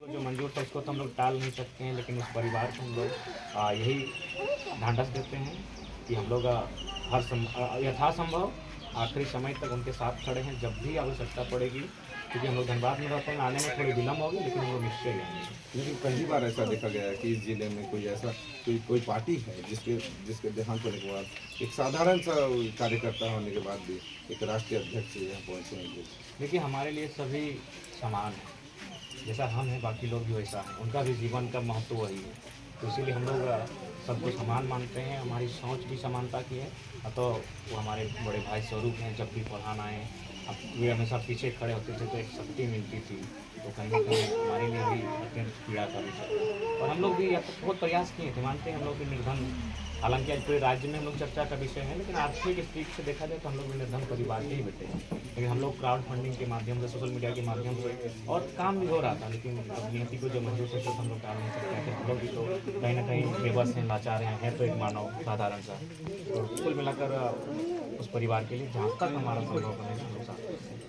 जो मंजूर था उसको तो हम लोग टाल नहीं सकते हैं, लेकिन उस परिवार को हम लोग यही ढांढस देते हैं कि हम लोग यथासंभव आखिरी समय तक उनके साथ खड़े हैं। जब भी आवश्यकता पड़ेगी, क्योंकि हम लोग धनबाद में रहते हैं, आने में थोड़ी विलम्ब होगी, लेकिन हम लोग निश्चय आएंगे। लेकिन पहली बार ऐसा देखा गया है कि इस जिले में कोई ऐसा कोई पार्टी है जिसके देहांत होने के बाद एक साधारण सा कार्यकर्ता होने के बाद भी एक राष्ट्रीय अध्यक्ष यहाँ पहुँचे हैं। देखिए, हमारे लिए सभी समान हैं। जैसा हम हैं, बाकी लोग भी वैसा हैं। उनका भी जीवन का महत्व वही है, तो इसीलिए हम लोग सबको समान मानते हैं। हमारी सोच भी समानता की है। तो वो हमारे बड़े भाई स्वरूप हैं। जब भी पढ़ाना आए, अब वे हमेशा पीछे खड़े होते थे, तो एक शक्ति मिलती थी। तो कहीं ना कहीं हमारे लिए भी अत्यंत पीड़ा का विषय था, और हम लोग भी बहुत प्रयास किए थे। मानते हैं हम लोग भी निर्धन, हालांकि आज पूरे राज्य में हम लोग चर्चा का विषय है, लेकिन आर्थिक स्थिति से देखा जाए तो हम लोग भी निर्धन परिवार के ही बेटे हैं। लेकिन हम लोग क्राउड फंडिंग के माध्यम से, सोशल मीडिया के माध्यम से, और काम भी हो रहा था, लेकिन अब नियति को जो मंजूर से हम लोग टाल नहीं सकते हैं। हम लोग भी तो कहीं ना कहीं बेबस हैं, लाचार हैं तो एक मानव साधारण सा। तो कुल मिलाकर उस परिवार के लिए जहाँ तक हमारा संभव बनेगा हम लोग साथ देंगे।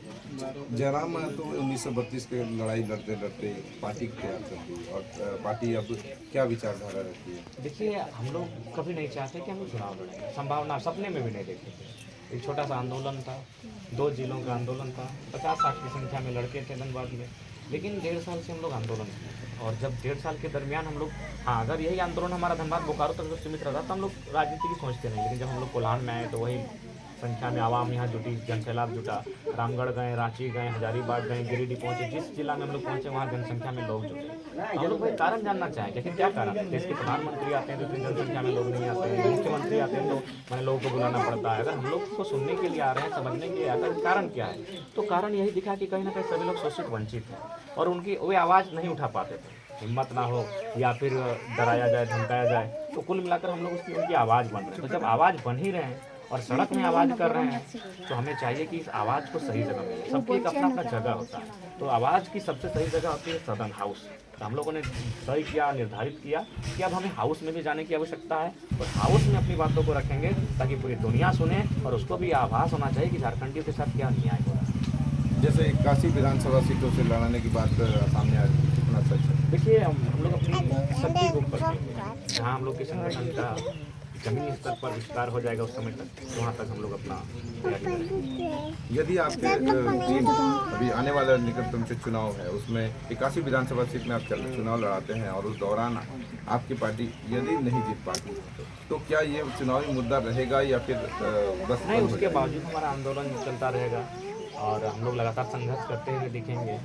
जयराम तो 1932 के लड़ाई लड़ते लड़ते पार्टी तैयार कर दी, और पार्टी अब क्या विचारधारा रखती है? देखिए, हम लोग कभी नहीं चाहते कि हम लोग चुनाव लड़ेंगे। संभावना सपने में भी नहीं देखते थे। एक छोटा सा आंदोलन था, 2 जिलों का आंदोलन था, 50-60 की संख्या में लड़के थे धनबाद में। लेकिन 1.5 साल से हम लोग आंदोलन किए, और जब 1.5 साल के दरमियान हम लोग, हाँ, अगर यही आंदोलन हमारा धनबाद बोकारो तक जो सीमित रहा तो हम लोग राजनीति की सोचते नहीं। लेकिन जब हम लोग कोल्हान में आए तो वही संख्या में आवाम यहाँ जुटी, जनसैलाब जुटा। रामगढ़ गए, रांची गए, हजारीबाग गए, गिरिडीह पहुँचे। जिस जिला में हम लोग पहुँचे वहाँ जनसंख्या में लोग जुटे। हम लोग भाई कारण जानना चाहें, लेकिन क्या कारण? देश के प्रधानमंत्री आते हैं तो इतनी जनसंख्या में लोग नहीं आते हैं, मुख्यमंत्री आते हैं तो मैंने लोगों को बुलाना पड़ता है। अगर हम लोग को सुनने के लिए आ रहे हैं, समझने के लिए आते हैं, कारण क्या है? तो कारण यही दिखा कि कहीं ना कहीं सभी लोग शोषित वंचित हैं, और उनकी वे आवाज़ नहीं उठा पाते थे। हिम्मत ना हो, या फिर डराया जाए, धमकाया जाए। तो कुल मिलाकर हम लोग उनकी आवाज़ बन रहे हैं। तो जब आवाज़ बन ही रहे हैं और सड़क में आवाज़ कर रहे हैं, तो हमें चाहिए कि इस आवाज़ को सही जगह मिले। सबकी एक अपना अपना जगह होता है, तो आवाज़ की सबसे सही जगह होती है सदन, हाउस। तो हम लोगों ने तय किया, निर्धारित किया कि अब हमें हाउस में भी जाने की आवश्यकता है, और हाउस में अपनी बातों को रखेंगे ताकि पूरी दुनिया सुने, और उसको भी आभास होना चाहिए कि झारखंडियों के साथ क्या अन्याय हो रहा है। जैसे 81 विधानसभा सीटों से लड़ने की बात सामने आ रही है, कितना सच है? देखिए, हम लोग अपनी शक्ति को ऊपर करेंगे। जहाँ हम लोग के संगठन का जमीनी स्तर पर विस्तार हो जाएगा, उस समय तक वहाँ तक हम लोग अपना तैयारी करेंगे। यदि आपके टीम अभी आने वाला निकटतम से चुनाव है, उसमें 81 विधानसभा सीट में आप चुनाव लड़ाते हैं, और उस दौरान आपकी पार्टी यदि नहीं जीत पाती तो क्या ये चुनावी मुद्दा रहेगा, या फिर बस नहीं? उसके बावजूद हमारा आंदोलन चलता रहेगा, और हम लोग लगातार संघर्ष करते हुए दिखेंगे,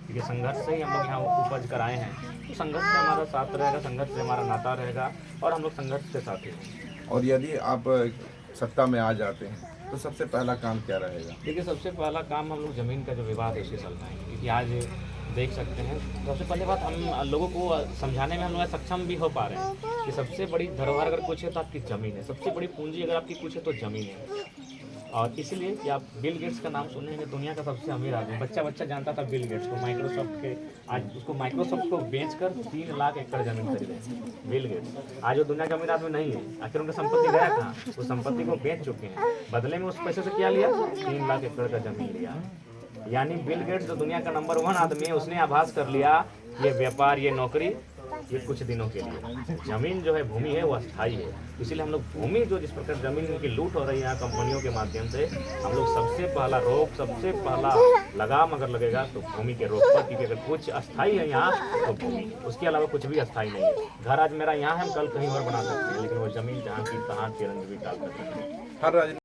क्योंकि संघर्ष से ही हम लोग यहाँ उपज कर आए हैं। तो संघर्ष से हमारा साथ रहेगा, संघर्ष से हमारा नाता रहेगा, और हम लोग संघर्ष के साथ ही हैं। और यदि आप सत्ता में आ जाते हैं तो सबसे पहला काम क्या रहेगा? देखिए, सबसे पहला काम हम लोग ज़मीन का जो विवाद है उसे सुलझाएंगे, क्योंकि आज देख सकते हैं, सबसे पहले बात, हम लोगों को समझाने में हम लोग सक्षम भी हो पा रहे हैं कि सबसे बड़ी धरोहर अगर कुछ है तो आपकी ज़मीन है। सबसे बड़ी पूंजी अगर आपकी कुछ है तो ज़मीन है। और इसलिए कि आप बिल गेट्स का नाम सुने हैं, दुनिया का सबसे अमीर आदमी, बच्चा जानता था बिल गेट्स को, माइक्रोसॉफ्ट के। आज उसको माइक्रोसॉफ्ट को बेचकर 3 लाख एकड़ जमीन खरीदे बिल गेट्स। आज वो दुनिया का अमीर आदमी नहीं है। आखिर उनका संपत्ति गया कहाँ? उस संपत्ति को बेच चुके हैं। बदले में उस पैसे से क्या लिया? 3 लाख एकड़ का जमीन लिया। यानी बिल गेट्स जो दुनिया का नंबर 1 आदमी है, उसने आभास कर लिया ये व्यापार, ये नौकरी, ये कुछ दिनों के लिए। जमीन जो है, भूमि है, वो अस्थायी है। इसलिए हम लोग भूमि, जो जिस प्रकार जमीन की लूट हो रही है यहाँ कंपनियों के माध्यम से, हम लोग सबसे पहला रोक, सबसे पहला लगाम अगर लगेगा तो भूमि के रोक पर, क्योंककि अगर कुछ अस्थायी है यहाँ तो भूमि, उसके अलावा कुछ भी अस्थायी नहीं है। घर आज मेरा यहाँ है, हम कल कहीं और बना सकते हैं, लेकिन वो जमीन जहाँ की तहाँ तिरंग भी डाल सकते हैं। हर